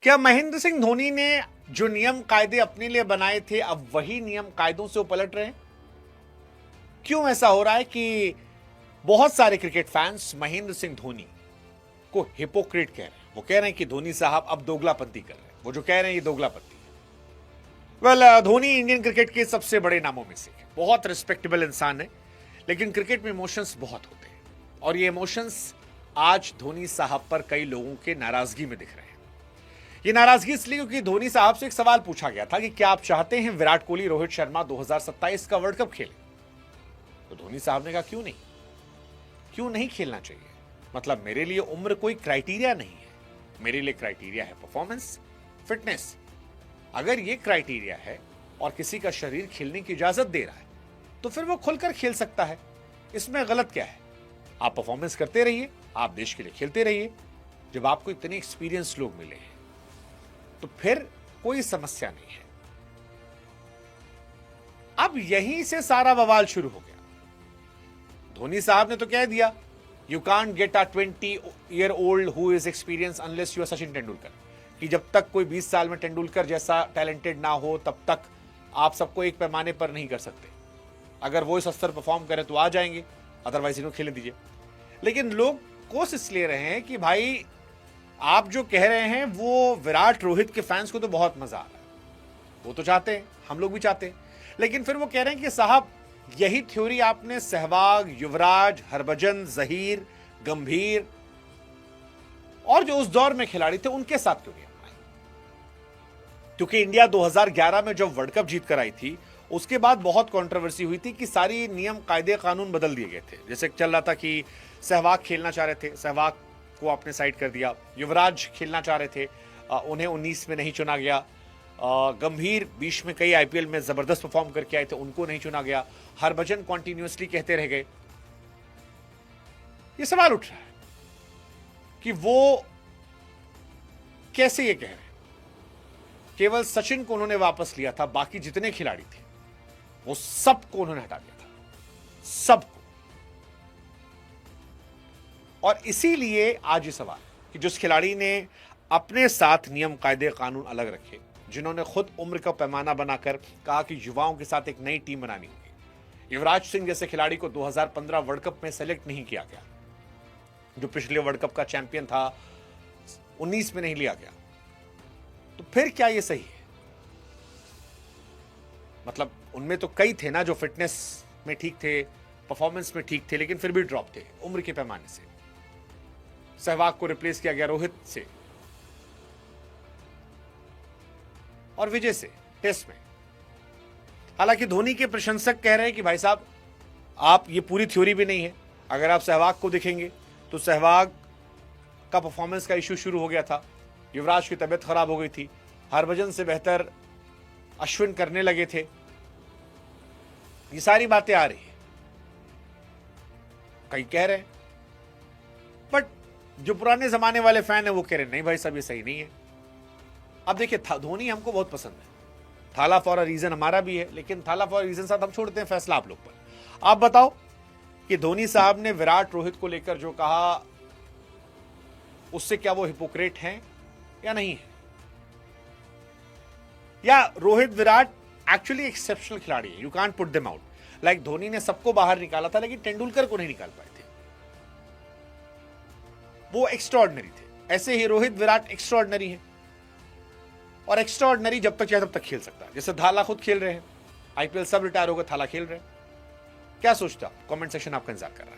क्या महेंद्र सिंह धोनी ने जो नियम कायदे अपने लिए बनाए थे अब वही नियम कायदों से वो पलट रहे हैं? क्यों ऐसा हो रहा है कि बहुत सारे क्रिकेट फैंस महेंद्र सिंह धोनी को हिपोक्रेट कह रहे हैं? वो कह रहे हैं कि धोनी साहब अब दोगलापंती कर रहे हैं। वो जो कह रहे हैं ये दोगलापंती है। धोनी इंडियन क्रिकेट के सबसे बड़े नामों में से बहुत रिस्पेक्टेबल इंसान है, लेकिन क्रिकेट में इमोशंस बहुत होते हैं और ये इमोशंस आज धोनी साहब पर कई लोगों के नाराजगी में दिख रहे हैं। ये नाराजगी इसलिए क्योंकि धोनी साहब से एक सवाल पूछा गया था कि क्या आप चाहते हैं विराट कोहली रोहित शर्मा 2027 का वर्ल्ड कप खेले? तो धोनी साहब ने कहा क्यों नहीं खेलना चाहिए। मतलब मेरे लिए उम्र कोई क्राइटेरिया नहीं है, मेरे लिए क्राइटेरिया है परफॉर्मेंस, फिटनेस। अगर ये क्राइटेरिया है और किसी का शरीर खेलने की इजाजत दे रहा है तो फिर वो खुलकर खेल सकता है। इसमें गलत क्या है? आप परफॉर्मेंस करते रहिए, आप देश के लिए खेलते रहिए। जब आपको इतने एक्सपीरियंस लोग मिले हैं तो फिर कोई समस्या नहीं है। अब यहीं से सारा बवाल शुरू हो गया। धोनी साहब ने तो कह दिया, you can't get a 20-year-old who is experience unless you are Sachin Tendulkar, कि जब तक कोई 20 साल में तेंदुलकर जैसा टैलेंटेड ना हो तब तक आप सबको एक पैमाने पर नहीं कर सकते। अगर वो इस स्तर परफॉर्म करे तो आ जाएंगे, अदरवाइज इनको खेलने दीजिए। लेकिन लोग कोशिश ले रहे हैं कि भाई आप जो कह रहे हैं वो विराट रोहित के फैंस को तो बहुत मजा आ रहा है, वो तो चाहते हैं, हम लोग भी चाहते हैं। लेकिन फिर वो कह रहे हैं कि साहब यही थ्योरी आपने सहवाग, युवराज, हरभजन, जहीर, गंभीर और जो उस दौर में खिलाड़ी थे उनके साथ क्यों नहीं अपनाई? क्योंकि इंडिया 2011 में जब वर्ल्ड कप जीत कर आई थी उसके बाद बहुत कंट्रोवर्सी हुई थी कि सारी नियम कायदे कानून बदल दिए गए थे। जैसे चल रहा था कि सहवाग खेलना चाह रहे थे, सहवाग को आपने साइड कर दिया। युवराज खेलना चाह रहे थे, उन्हें 19 में नहीं चुना गया। गंभीर बीच में कई आईपीएल में जबरदस्त परफॉर्म करके आए थे, उनको नहीं चुना गया। हरभजन कॉन्टिन्यूसली कहते रह गए। ये सवाल उठ रहा है कि वो कैसे ये कह रहे हैं। केवल सचिन को उन्होंने वापस लिया था, बाकी जितने खिलाड़ी थे वो सबको उन्होंने हटा दिया था, सबको। और इसीलिए आज ये सवाल कि जिस खिलाड़ी ने अपने साथ नियम कायदे कानून अलग रखे, जिन्होंने खुद उम्र का पैमाना बनाकर कहा कि युवाओं के साथ एक नई टीम बनानी होगी। युवराज सिंह जैसे खिलाड़ी को 2015 वर्ल्ड कप में सेलेक्ट नहीं किया गया, जो पिछले वर्ल्ड कप का चैंपियन था, 19 में नहीं लिया गया। तो फिर क्या ये सही है? मतलब उनमें तो कई थे ना जो फिटनेस में ठीक थे, परफॉर्मेंस में ठीक थे, लेकिन फिर भी ड्रॉप थे उम्र के पैमाने से। सहवाग को रिप्लेस किया गया रोहित से और विजय से टेस्ट में। हालांकि धोनी के प्रशंसक कह रहे हैं कि भाई साहब आप, ये पूरी थ्योरी भी नहीं है। अगर आप सहवाग को देखेंगे तो सहवाग का परफॉर्मेंस का इश्यू शुरू हो गया था, युवराज की तबीयत खराब हो गई थी, हरभजन से बेहतर अश्विन करने लगे थे। ये सारी बातें आ रही है, कई कह रहे हैं, बट जो पुराने जमाने वाले फैन है वो कह रहे हैं नहीं भाई साहब ये सही नहीं है। अब देखिए, धोनी हमको बहुत पसंद है, थाला फॉर अ रीजन हमारा भी है, लेकिन थाला फॉर अ रीजन साथ हम छोड़ते हैं फैसला आप लोग पर। आप बताओ कि धोनी साहब ने विराट रोहित को लेकर जो कहा उससे क्या वो हिपोक्रेट हैं या नहीं है? या रोहित विराट एक्चुअली एक्सेप्शनल खिलाड़ी है, you can't put them out. Like Dhoni ने सबको बाहर निकाला था लेकिन तेंदुलकर को नहीं निकाल पाए थे, वो एक्स्ट्राऑर्डिनरी थे। ऐसे ही रोहित विराट एक्स्ट्राऑर्डिनरी है, और एक्स्ट्राऑर्डिनरी जब तक चाहे तब तक खेल सकता है। जैसे थाला खुद खेल रहे हैं, आईपीएल सब रिटायर हो गए, थाला खेल रहे हैं। क्या सोचते हो आप? कमेंट सेक्शन आपका इंतजार कर रहा है।